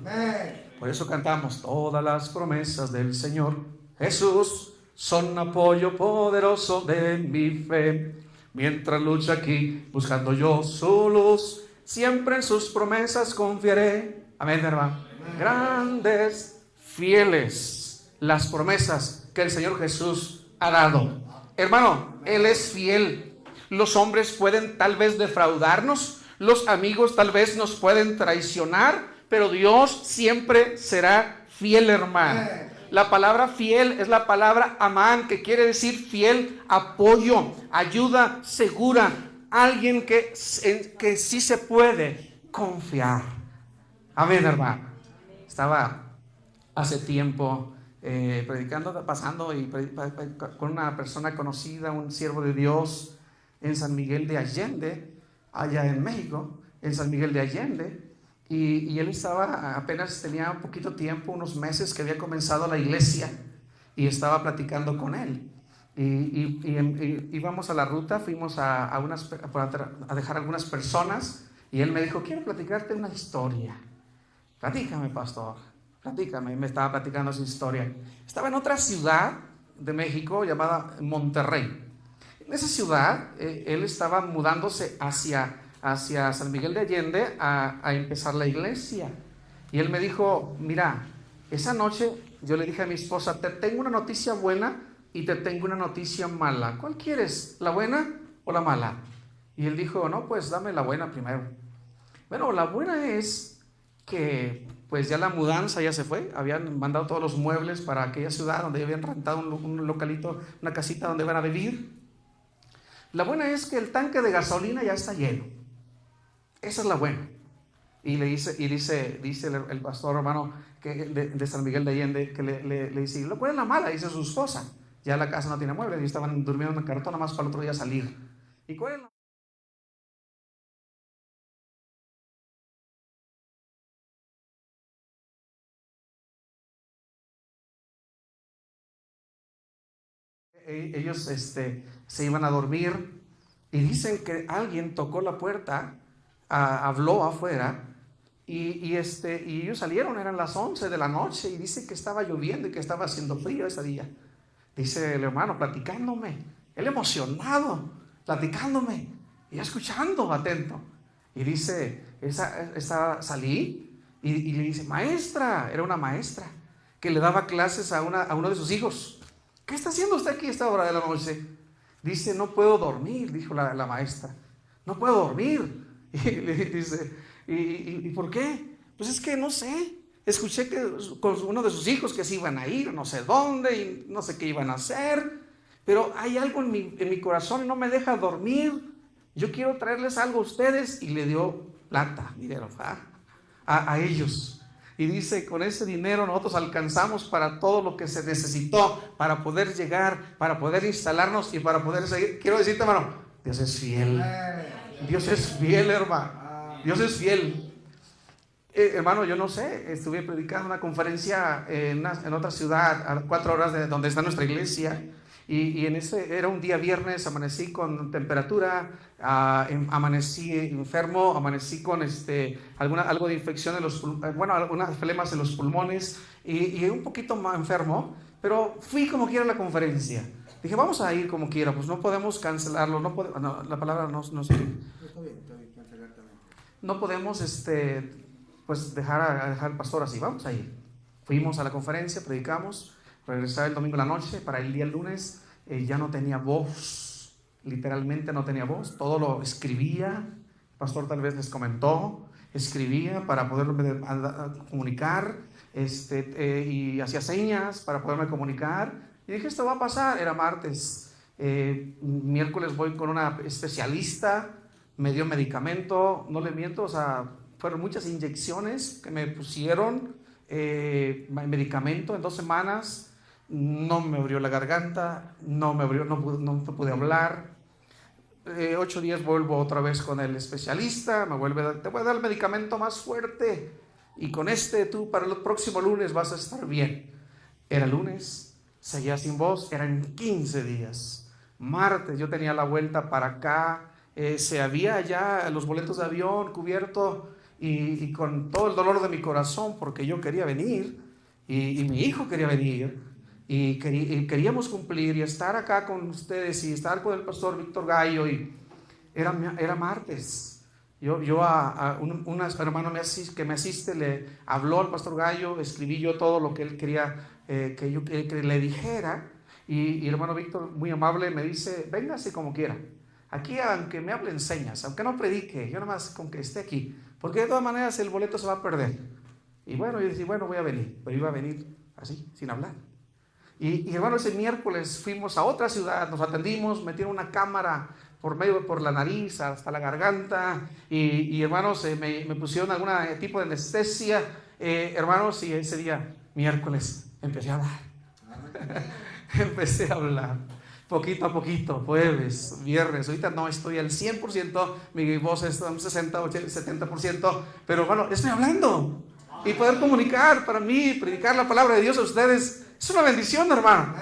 Por eso cantamos: todas las promesas del Señor Jesús son apoyo poderoso de mi fe. Mientras lucho aquí buscando yo su luz, siempre en sus promesas confiaré. Amén, hermano. Grandes, fieles las promesas que el Señor Jesús ha dado. Hermano, Él es fiel. Los hombres pueden tal vez defraudarnos, los amigos tal vez nos pueden traicionar, pero Dios siempre será fiel, hermano. La palabra fiel es la palabra amán, que quiere decir fiel, apoyo, ayuda segura, alguien que sí se puede confiar. Amén, hermano. Estaba hace tiempo predicando, pasando con una persona conocida, un siervo de Dios en San Miguel de Allende, allá en México, en San Miguel de Allende, y él apenas tenía un poquito tiempo, unos meses que había comenzado la iglesia, y estaba platicando con él, y íbamos a la ruta, fuimos a dejar algunas personas, y él me dijo: quiero platicarte una historia. Platícame, pastor. Platícame. Me estaba platicando su historia. Estaba en otra ciudad de México llamada Monterrey. En esa ciudad, él estaba mudándose hacia San Miguel de Allende a empezar la iglesia. Y él me dijo, mira, esa noche yo le dije a mi esposa, te tengo una noticia buena y te tengo una noticia mala. ¿Cuál quieres? ¿La buena o la mala? Y él dijo, no, pues dame la buena primero. Bueno, la buena es que pues ya la mudanza ya se fue. Habían mandado todos los muebles para aquella ciudad donde habían rentado un localito, una casita donde van a vivir. La buena es que el tanque de gasolina ya está lleno. Esa es la buena. Y dice el pastor hermano de San Miguel de Allende, que le dice, ¿cuál es la mala? Dice su esposa. Ya la casa no tiene muebles y estaban durmiendo en un cartón nada más para el otro día salir. ¿Y cuál es la Ellos se iban a dormir y dicen que alguien tocó la puerta, habló afuera y ellos salieron, eran las 11 de la noche y dice que estaba lloviendo y que estaba haciendo frío ese día. Dice el hermano platicándome, él emocionado, platicándome y yo escuchando, atento. Y dice, salí y le dice, maestra, era una maestra que le daba clases a uno de sus hijos. ¿Qué está haciendo usted aquí a esta hora de la noche? Dice, no puedo dormir, dijo la maestra. No puedo dormir. Y le dice, ¿y por qué? Pues es que no sé. Escuché que con uno de sus hijos que se iban a ir, no sé dónde, y no sé qué iban a hacer. Pero hay algo en mi corazón y no me deja dormir. Yo quiero traerles algo a ustedes. Y le dio plata, dinero, a ellos. Y dice, con ese dinero nosotros alcanzamos para todo lo que se necesitó, para poder llegar, para poder instalarnos y para poder seguir. Quiero decirte, hermano, Dios es fiel. Dios es fiel, hermano. Dios es fiel. Hermano, yo no sé, estuve predicando una conferencia en otra ciudad, a 4 horas de donde está nuestra iglesia. Y era un día viernes, amanecí con temperatura, amanecí enfermo, amanecí con algo de infección en los pulmones, bueno, algunas flemas en los pulmones y un poquito más enfermo, pero fui como quiera a la conferencia. Dije, vamos a ir como quiera, pues no podemos cancelarlo, no, la palabra no sé. Está bien, cancelar también. No podemos pues dejar al pastor así, vamos a ir. Fuimos a la conferencia, predicamos. Regresaba el domingo en la noche, para el día lunes ya no tenía voz, literalmente no tenía voz, todo lo escribía, el pastor tal vez les comentó, escribía para poderme comunicar, y hacía señas para poderme comunicar, y dije, esto va a pasar. Era martes, miércoles voy con una especialista, me dio medicamento, no le miento, o sea, fueron muchas inyecciones que me pusieron, medicamento en 2 semanas. No me abrió la garganta, no pude hablar. 8 días vuelvo otra vez con el especialista, te voy a dar el medicamento más fuerte y con tú para el próximo lunes vas a estar bien. Era lunes, seguía sin voz, eran 15 días. Martes yo tenía la vuelta para acá, se había ya los boletos de avión cubierto y con todo el dolor de mi corazón porque yo quería venir y mi hijo quería venir. Y queríamos cumplir y estar acá con ustedes y estar con el pastor Víctor Gallo. Y era martes. Yo a un hermano que me asiste le habló al pastor Gallo, escribí yo todo lo que él quería que le dijera. Y el hermano Víctor, muy amable, me dice, véngase como quiera. Aquí, aunque me hable, enseñas, aunque no predique, yo nada más con que esté aquí. Porque de todas maneras el boleto se va a perder. Y bueno, yo decía, bueno, voy a venir. Pero iba a venir así, sin hablar. Y hermano, ese miércoles fuimos a otra ciudad, nos atendimos, metieron una cámara por la nariz hasta la garganta y hermanos, me pusieron algún tipo de anestesia, hermanos, y ese día, miércoles, empecé a hablar. Empecé a hablar, poquito a poquito, jueves, viernes, ahorita no estoy al 100%, mi voz es un 60, 70%, pero bueno, estoy hablando. Y poder comunicar para mí, predicar la palabra de Dios a ustedes, es una bendición, hermano.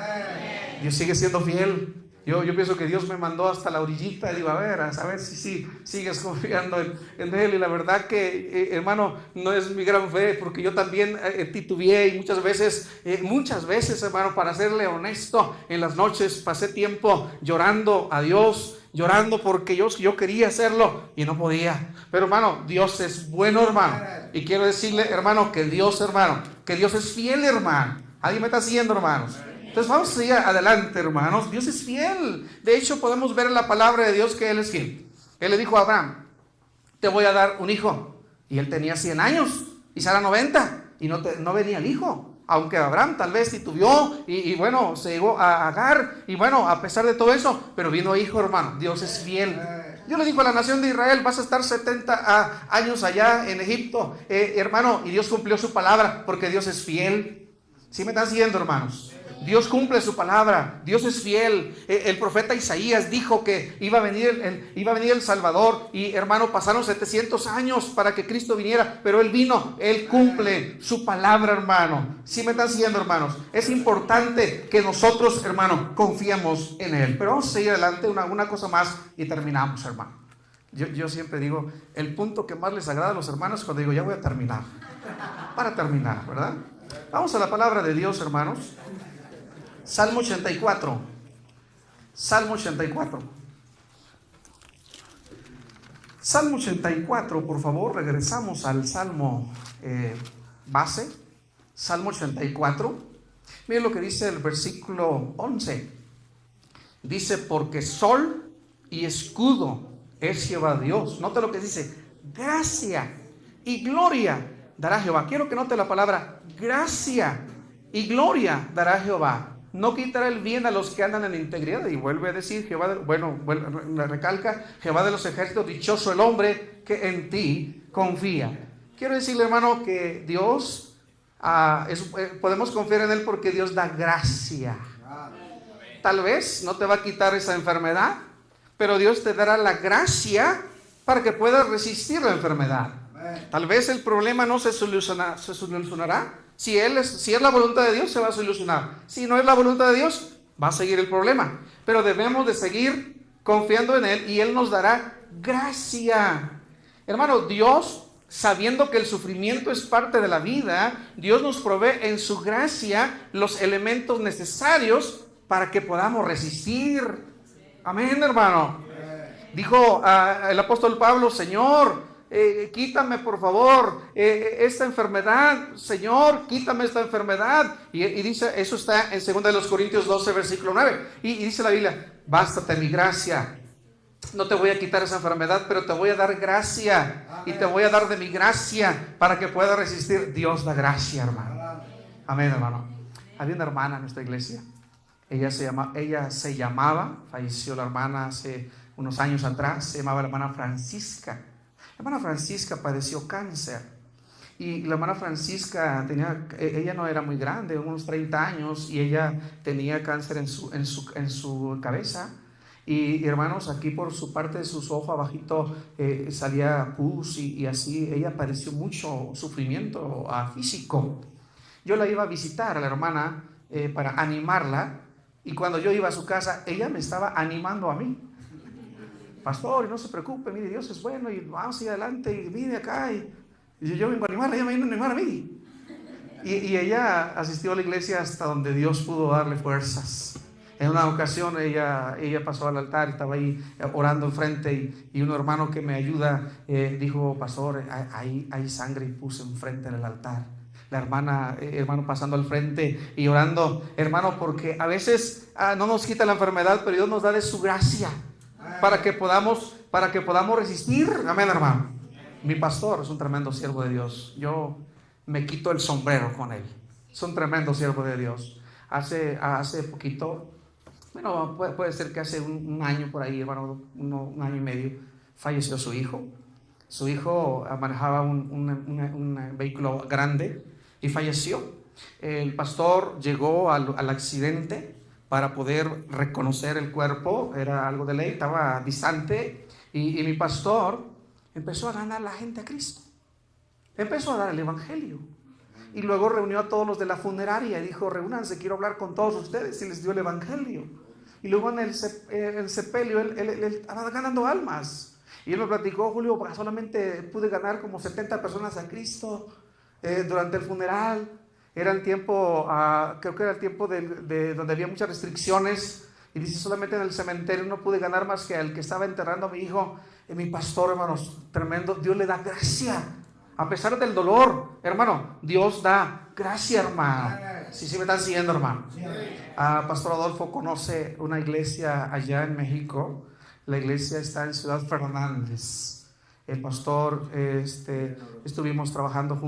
Dios sigue siendo fiel. Yo pienso que Dios me mandó hasta la orillita y digo, a ver si sigues confiando en Él. Y la verdad que, hermano, no es mi gran fe, porque yo también titubeé y muchas veces, hermano, para serle honesto, en las noches pasé tiempo llorando a Dios, llorando porque yo quería hacerlo y no podía. Pero hermano, Dios es bueno, hermano. Y quiero decirle, hermano, que Dios es fiel, hermano. ¿Alguien me está siguiendo, hermanos? Entonces vamos a seguir adelante, hermanos. Dios es fiel. De hecho, podemos ver en la palabra de Dios que Él es fiel. Él le dijo a Abraham, te voy a dar un hijo. Y él tenía 100 años y Sara 90 y no venía el hijo. Aunque Abraham tal vez titubeó y bueno, se llegó a Agar y bueno, a pesar de todo eso, pero vino hijo, hermano. Dios es fiel. Dios le dijo a la nación de Israel, vas a estar 70 años allá en Egipto, hermano, y Dios cumplió su palabra porque Dios es fiel. ¿Sí me están siguiendo, hermanos? Dios cumple su palabra, Dios es fiel. El profeta Isaías dijo que iba a venir el Salvador y, hermano, pasaron 700 años para que Cristo viniera, pero Él vino, Él cumple su palabra, hermano. ¿Sí me están siguiendo, hermanos? Es importante que nosotros, hermano, confiemos en Él. Pero vamos a seguir adelante, una cosa más y terminamos, hermano. Yo siempre digo, el punto que más les agrada a los hermanos es cuando digo, ya voy a terminar, para terminar, ¿verdad? Vamos a la palabra de Dios, hermanos. Salmo 84. Salmo 84. Salmo 84, por favor, regresamos al Salmo base. Salmo 84. Miren lo que dice el versículo 11. Dice, porque sol y escudo es Jehová Dios. Note lo que dice, gracia y gloria dará Jehová. Quiero que note la palabra gracia y gloria dará Jehová. No quitará el bien a los que andan en integridad. Y vuelve a decir, recalca, Jehová de los ejércitos, dichoso el hombre que en ti confía. Quiero decirle, hermano, que Dios, podemos confiar en Él porque Dios da gracia. Tal vez no te va a quitar esa enfermedad, pero Dios te dará la gracia para que puedas resistir la enfermedad. Tal vez el problema no se solucionará. Si es la voluntad de Dios, se va a solucionar. Si no es la voluntad de Dios, va a seguir el problema. Pero debemos de seguir confiando en Él y Él nos dará gracia. Hermano, Dios, sabiendo que el sufrimiento es parte de la vida, Dios nos provee en su gracia los elementos necesarios para que podamos resistir. Amén, hermano. Dijo el apóstol Pablo, Señor, quítame por favor esta enfermedad, Señor, quítame esta enfermedad. Y dice, eso está en 2 Corintios 12, versículo 9. Y dice la Biblia, bástate mi gracia. No te voy a quitar esa enfermedad, pero te voy a dar gracia. Amén. Y te voy a dar de mi gracia para que puedas resistir. Dios da gracia, hermano. Amén, hermano. Había una hermana en nuestra iglesia. Ella se llamaba, falleció la hermana hace unos años atrás, se llamaba la hermana Francisca. La hermana Francisca padeció cáncer y la hermana Francisca ella no era muy grande, unos 30 años, y ella tenía cáncer en su cabeza. Y hermanos, aquí por su parte de su ojo abajito salía pus y así. Ella padeció mucho sufrimiento físico. Yo la iba a visitar a la hermana para animarla, y cuando yo iba a su casa, ella me estaba animando a mí. Pastor, no se preocupe, mire, Dios es bueno y vamos a ir adelante y mire acá. Y yo vengo a animarla, ella me vino a animar a mí. Y ella asistió a la iglesia hasta donde Dios pudo darle fuerzas. En una ocasión ella pasó al altar, estaba ahí orando enfrente, y un hermano que me ayuda dijo, pastor, hay sangre y pus enfrente del altar. La hermano pasando al frente y orando, hermano, porque a veces no nos quita la enfermedad, pero Dios nos da de su gracia para que podamos resistir. Amén, hermano. Mi pastor es un tremendo siervo de Dios. Yo me quito el sombrero con él. Es un tremendo siervo de Dios. Hace poquito, bueno, puede ser que hace un año por ahí, hermano, un año y medio, falleció su hijo. Su hijo manejaba un vehículo grande y falleció. El pastor llegó al accidente para poder reconocer el cuerpo, era algo de ley, estaba distante, y mi pastor empezó a ganar la gente a Cristo, empezó a dar el evangelio, y luego reunió a todos los de la funeraria y dijo, reúnanse, quiero hablar con todos ustedes, y les dio el evangelio. y luego en el sepelio él estaba ganando almas. Y él me platicó, Julio, solamente pude ganar como 70 personas a Cristo durante el funeral. Era el tiempo, creo que era el tiempo de donde había muchas restricciones. Y dice, solamente en el cementerio no pude ganar más que al que estaba enterrando a mi hijo. Mi pastor, hermanos, tremendo. Dios le da gracia. A pesar del dolor, hermano, Dios da gracia, hermano. Sí, me están siguiendo, hermano. Pastor Adolfo conoce una iglesia allá en México. La iglesia está en Ciudad Fernández. El pastor, estuvimos trabajando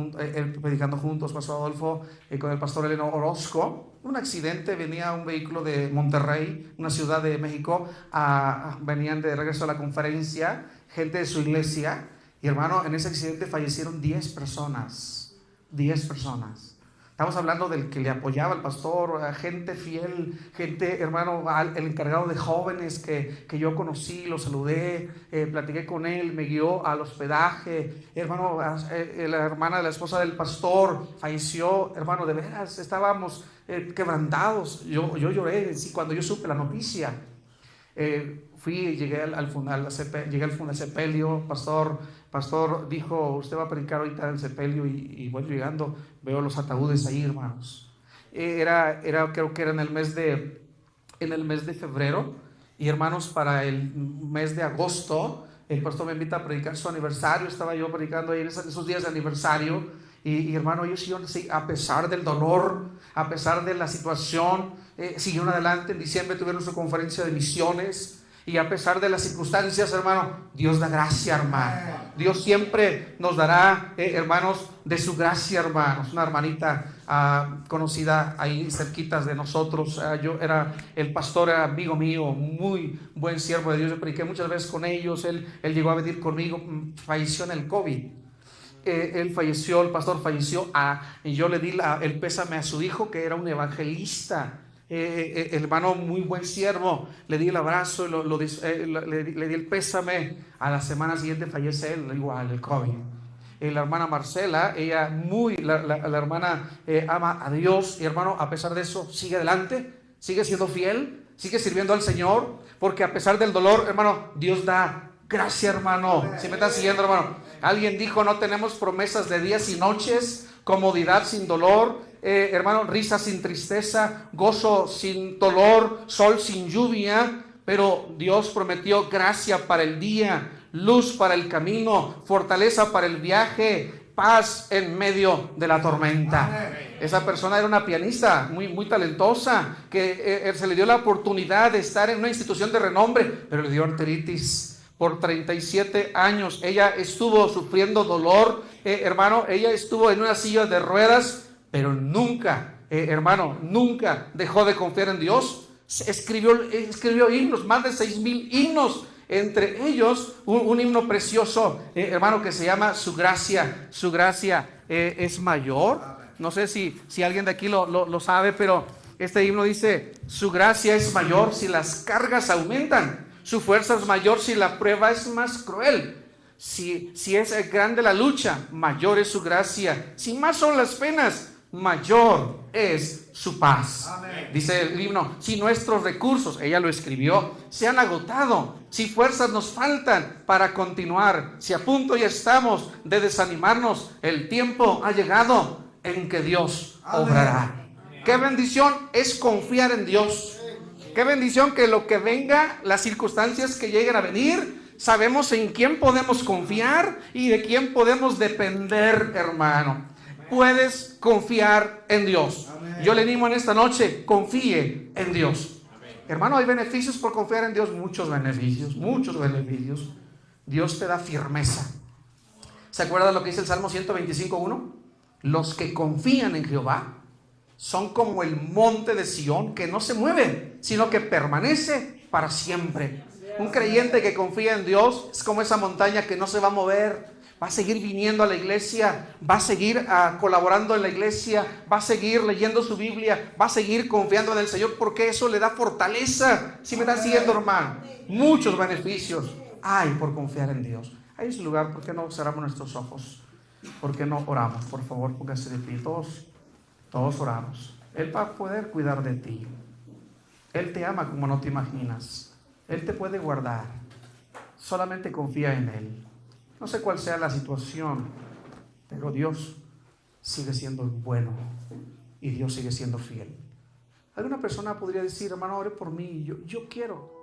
predicando juntos, Pastor Adolfo, con el pastor Eleno Orozco. Un accidente, venía un vehículo de Monterrey, una ciudad de México, venían de regreso a la conferencia, gente de su iglesia, y hermano, en ese accidente fallecieron 10 personas. 10 personas. Estamos hablando del que le apoyaba al pastor, gente fiel, gente, hermano, el encargado de jóvenes que yo conocí, lo saludé, platiqué con él, me guió al hospedaje. Hermano, la hermana de la esposa del pastor falleció, hermano, de veras, estábamos quebrantados. Yo lloré cuando yo supe la noticia. Llegué al sepelio, pastor dijo, usted va a predicar ahorita en el sepelio, y voy llegando, veo los ataúdes ahí, hermanos. Creo que era en el mes de febrero, y hermanos, para el mes de agosto, el pastor me invita a predicar su aniversario. Estaba yo predicando ahí en esos días de aniversario, y hermano, ellos siguieron, a pesar del dolor, a pesar de la situación, siguieron adelante. En diciembre tuvieron su conferencia de misiones. Y a pesar de las circunstancias, hermano, Dios da gracia, hermano. Dios siempre nos dará, hermanos, de su gracia, hermanos. Una hermanita conocida ahí cerquitas de nosotros, el pastor era amigo mío, muy buen siervo de Dios. Yo prediqué muchas veces con ellos. Él llegó a venir conmigo, falleció en el COVID. El pastor falleció, y yo le di el pésame a su hijo, que era un evangelista. Hermano, muy buen siervo. Le di el abrazo, le di el pésame. A la semana siguiente fallece él, igual, el COVID. La hermana Marcela, la hermana ama a Dios, y hermano, a pesar de eso, sigue adelante, sigue siendo fiel, sigue sirviendo al Señor, porque a pesar del dolor, hermano, Dios da gracia, hermano. Si me están siguiendo, hermano. Alguien dijo, no tenemos promesas de días y noches, comodidad sin dolor, hermano, risa sin tristeza, gozo sin dolor, sol sin lluvia, pero Dios prometió gracia para el día, luz para el camino, fortaleza para el viaje, paz en medio de la tormenta. Amén. Esa persona era una pianista muy, muy talentosa, que se le dio la oportunidad de estar en una institución de renombre, pero le dio artritis. Por 37 años ella estuvo sufriendo dolor, hermano. Ella estuvo en una silla de ruedas, pero nunca, hermano, nunca dejó de confiar en Dios. Escribió himnos, más de 6,000 himnos, entre ellos un himno precioso, hermano, que se llama Su gracia es mayor. No sé si alguien de aquí lo sabe, pero este himno dice: su gracia es mayor si las cargas aumentan, su fuerza es mayor si la prueba es más cruel. Si es grande la lucha, mayor es su gracia. Si más son las penas, mayor es su paz. Amén. Dice el himno: si nuestros recursos, ella lo escribió, se han agotado, si fuerzas nos faltan para continuar, si a punto ya estamos de desanimarnos, el tiempo ha llegado en que Dios obrará. Amén. Qué bendición es confiar en Dios. Qué bendición que lo que venga, las circunstancias que lleguen a venir, sabemos en quién podemos confiar y de quién podemos depender, hermano. Puedes confiar en Dios. Amén. Yo le animo en esta noche, confíe en Dios. Amén. Hermano, hay beneficios por confiar en Dios, muchos beneficios. Dios te da firmeza. ¿Se acuerdan lo que dice el Salmo 125:1? Los que confían en Jehová son como el monte de Sión, que no se mueve, sino que permanece para siempre. Un creyente que confía en Dios es como esa montaña que no se va a mover. Va a seguir viniendo a la iglesia, va a seguir colaborando en la iglesia, va a seguir leyendo su Biblia, va a seguir confiando en el Señor, porque eso le da fortaleza. Si me están siguiendo, hermano, muchos beneficios hay por confiar en Dios. Ahí es el lugar. ¿Por qué no cerramos nuestros ojos? ¿Por qué no oramos? Por favor, póngase de pie. Todos oramos. Él va a poder cuidar de ti. Él te ama como no te imaginas. Él te puede guardar. Solamente confía en Él. No sé cuál sea la situación, pero Dios sigue siendo bueno y Dios sigue siendo fiel. Alguna persona podría decir, hermano, ore por mí. Yo quiero.